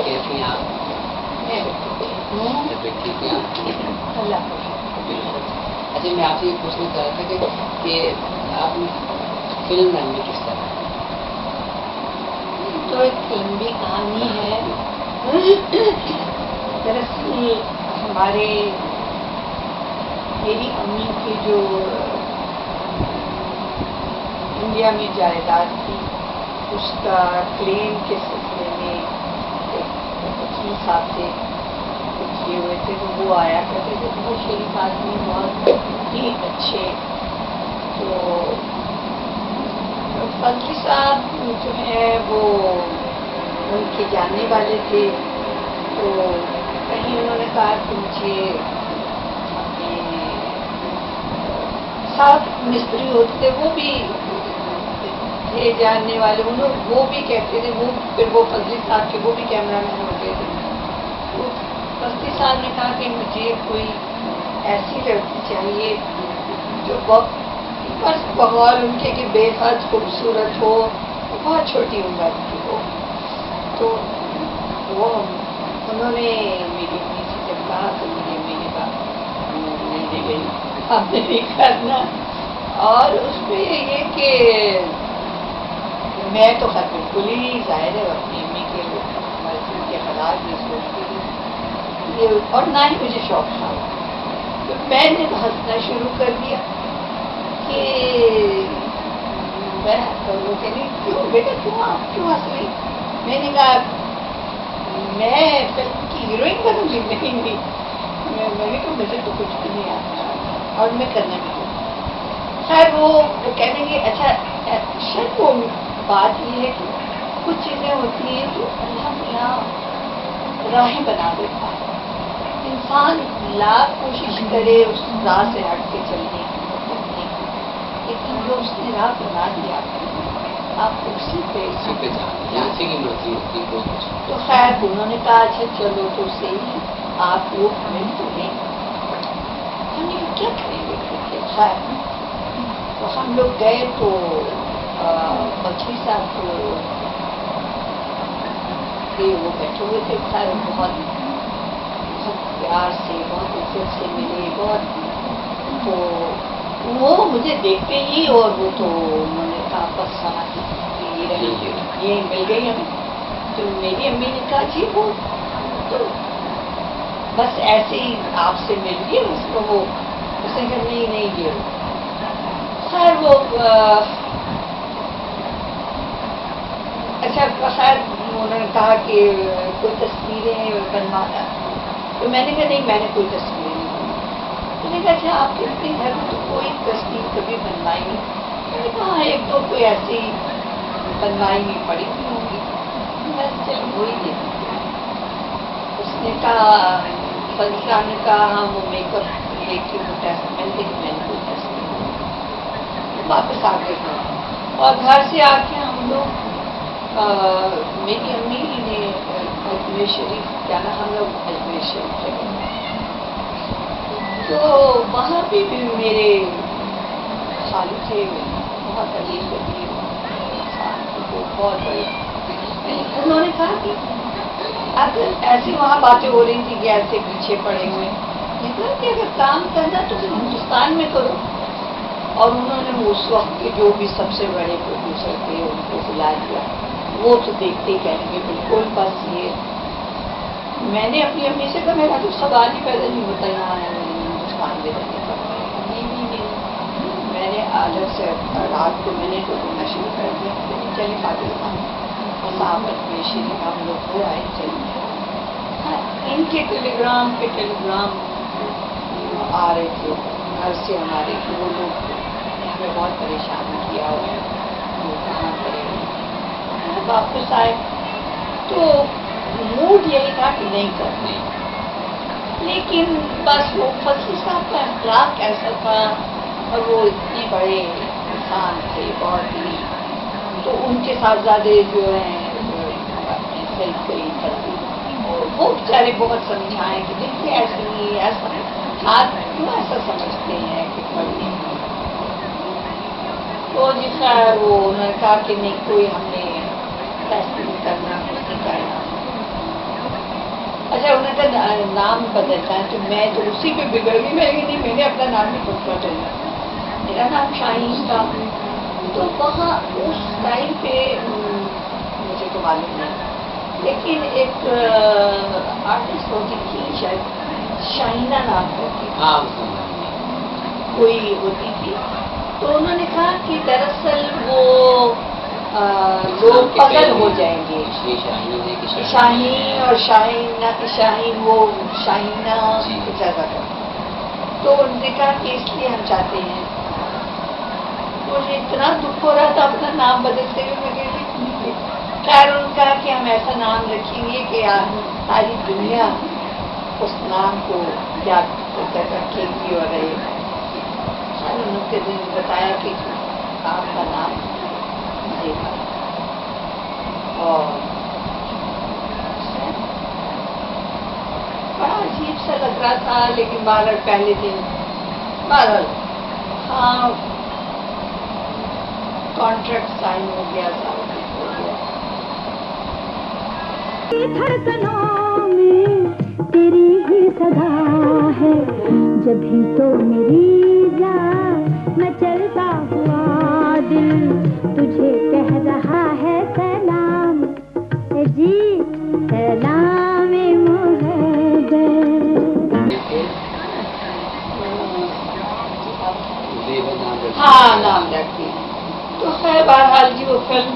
कैसी हैं आप? ठीक है अच्छा मैं आपसे ये पूछना चाह रहा था कि आप फिल्म बनाने किस तरह तो एक लंबी कहानी है। दरअसल हमारे मेरी अम्मी की जो इंडिया में जायदाद थी उसका क्लेम के सिलसिले में वकील साहब से किए हुए थे, तो वो आया करते थे। बहुत शरीफ आदमी, बहुत ही अच्छे। तो फजली साहब जो है वो उनके जानने वाले थे। तो कहीं उन्होंने कहा कि मुझे अपने साथ मिस्त्री होते थे वो भी थे जानने वाले, वो भी कहते थे, वो फिर वो फजली साहब के वो भी कैमरा मैन होते थे। तो फजली साहब ने कहा कि मुझे कोई ऐसी लड़की चाहिए जो बस बगौर उनके कि बेहद खूबसूरत हो, बहुत छोटी उम्र की हो। तो वो उन्होंने मेरी अम्मी से जब कहा तो मेरी अम्मी ने कहा नहीं गई, आपने नहीं करना। और उसमें ये कि मैं तो खैर बिल्कुल ही जाहिर है अपनी अम्मी के मर्जी के खिलाफ ये सोचती थी, और ना ही मुझे शौक था। तो मैंने हंसना शुरू कर दिया कि मैं वो कहने क्यों बेटा क्यों आप क्यों हंस रही? मैंने कहा मैं फिल्म की हीरोइन बनूंगी। मैंने कहा मुझे तो कुछ भी नहीं आता और मैं करना भी नहीं। खैर वो कहने की अच्छा शायद वो बात ये है कि कुछ चीज़ें होती हैं जो अल्लाह मियाँ राहें बना देता है। इंसान लाख कोशिश करे उस राह से हट के चलने की, लेकिन जो उसने राह बना दिया आप उसी पे तो खैर उन्होंने कहा अच्छा चलो तो सही आप लोग हमें बोलें, हमने क्या करेंगे। खैर तो हम लोग गए तो वकील साहब वो बैठे हुए थे। खैर बहुत प्यार से बहुत इज्जत से मिले बहुत। तो वो मुझे देखते ही और वो तो उन्होंने कहा बस समझ ये मिल गई हमें। तो मेरी अम्मी ने कहा जी वो तो बस ऐसे ही आपसे मिल गई उसको। वो उसने कहा नहीं ये खैर वो अच्छा खैर उन्होंने कहा कि कोई तस्वीरें बनवाना। तो मैंने कहा नहीं मैंने कोई तस्वीरें नहीं बनवाई। मैंने कहा अच्छा आपके अपने घर में तो कोई तस्वीर कभी बनवाई नहीं? मैंने कहा एक तो कोई ऐसी बनवाई नहीं पड़ी हुई होगी, मैं चलो वही देखी। उसने कहा फजला ने कहा हाँ वो मेकअप लेके वो टेस्ट मैंने कोई तस्वीर वापस आ गए और घर से आके हम लोग मेरी अम्मी ने अजमेर शरीफ जाना, हम लोग अजमेर शरीफ चले। तो वहाँ भी मेरे खालू थे, बहुत अजीब गरीब इंसान, बहुत बड़े। उन्होंने कहा कि अगर ऐसी वहाँ बातें हो रही थी कि ऐसे पीछे पड़े हुए, लेकिन कि अगर काम करना तो फिर हिंदुस्तान में करो। और उन्होंने उस वक्त के जो भी सबसे बड़े प्रोड्यूसर थे उनको बुला दिया। वो तो देखते ही कहेंगे बिल्कुल बस ये। मैंने अपनी अम्मी से कहा मेरा तो सवाल ही पैदा नहीं होता यहाँ हिंदुस्तान में रहने का। मैंने अलग से रात को मैंने तो बोलना शुरू कर दिया लेकिन चले पाकिस्तान मसाफत में शरीफ हम लोग हो आए चले। इनके टेलीग्राम पे टेलीग्राम आ रहे थे گھر سے ہمارے وہ لوگ ہمیں بہت پریشان کیا ہوا ہے، وہ کہاں کرے واپس آئے تو موڈ یہی تھا کہ نہیں کرنے، لیکن بس وہ فضل صاحب کا اخلاق ایسا تھا اور وہ اتنے بڑے انسان تھے بہت ہی، تو ان کے صاحبزادے جو ہیں صحیح کرتے وہ بیچارے بہت سمجھائیں کہ دیکھیے ایسے نہیں ایسا آپ کیوں ایسا سمجھتے ہیں کہ پڑھنے تو جس کا وہ انہوں نے کہا کہ نہیں کوئی ہم نے ٹیسٹ نہیں کرنا کسی کا نام، اچھا انہوں نے کہا نام بدلنا ہے تو میں تو اسی پہ بگڑ گئی، میں کہ نہیں میں نے اپنا نام نہیں بدلنا، میرا نام شاہین تھا، تو وہاں اس ٹائم پہ مجھے تو معلوم نہیں لیکن ایک آرٹسٹ ہوتی تھی شاید شاہینہ نام ہوتی تھی، کوئی ہوتی تھی، تو انہوں نے کہا کہ دراصل وہ لوگ پگل ہو جائیں گے، شاہین اور شاہین وہ شاہینہ کچھ ایسا کر، تو انہوں نے کہا کہ اس لیے ہم چاہتے ہیں، مجھے اتنا دکھ ہو رہا تھا اپنا نام بدلتے ہوئے، میں کہتی خیر ان کا کہ ہم ایسا نام رکھیں گے کہ ساری دنیا اس نام کو یاد رکھے گی اور رہے گا، انہوں نے بتایا کہ آپ کا نام یہ تھا اور بڑا عجیب سا لگ رہا تھا، لیکن بہرحال پہلے دن بہرحال ہاں کانٹریکٹ سائن ہو گیا، سارا کچھ ہو گیا۔ دھڑکنوں میں تیری ہی صدا ہے، جب ہی تو میری جان میں چلتا ہوا دل تجھے کہہ رہا ہے سلام، اے جی سلام محبت۔ ہاں نام رکھ دی، تو خیر بہرحال جی وہ فلم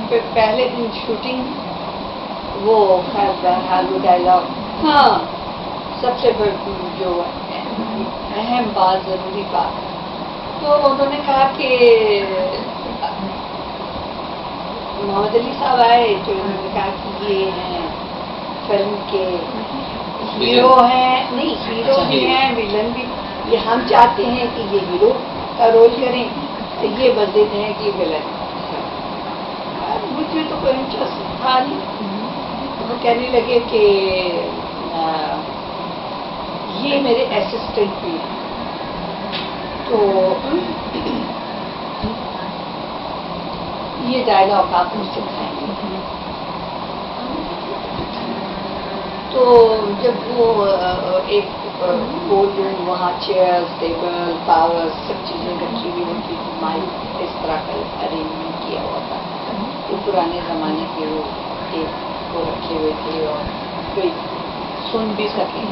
پہ پہلے دن شوٹنگ وہ خیر بہرحال وہ ڈائلاگ، ہاں سب سے جو اہم بات ضروری بات، تو انہوں نے کہا کہ محمد علی صاحب آئے تو انہوں نے کہا کہ یہ ہیں فلم کے ہیرو ہیں، نہیں ہیرو بھی ہیں ویلن بھی، یہ ہم چاہتے ہیں کہ یہ ہیرو کا رول کریں تو یہ بندے ہیں کہ ویلن، مجھے تو کوئی انٹرسٹ تھا نہیں، وہ کہنے لگے کہ یہ میرے اسسٹنٹ بھی ہیں، تو یہ ڈائلاگ آپ مجھ سے کھائیں گے، تو جب وہ ایک بورڈ روم وہاں چیئرز ٹیبل پاور سب چیزیں رکھی ہوئی ہوتی تھی، مائک اس طرح کا ارینجمنٹ کیا ہوا تھا، وہ پرانے زمانے کے وہ ایک وہ رکھے ہوئے تھے اور کوئی سن بھی سکے،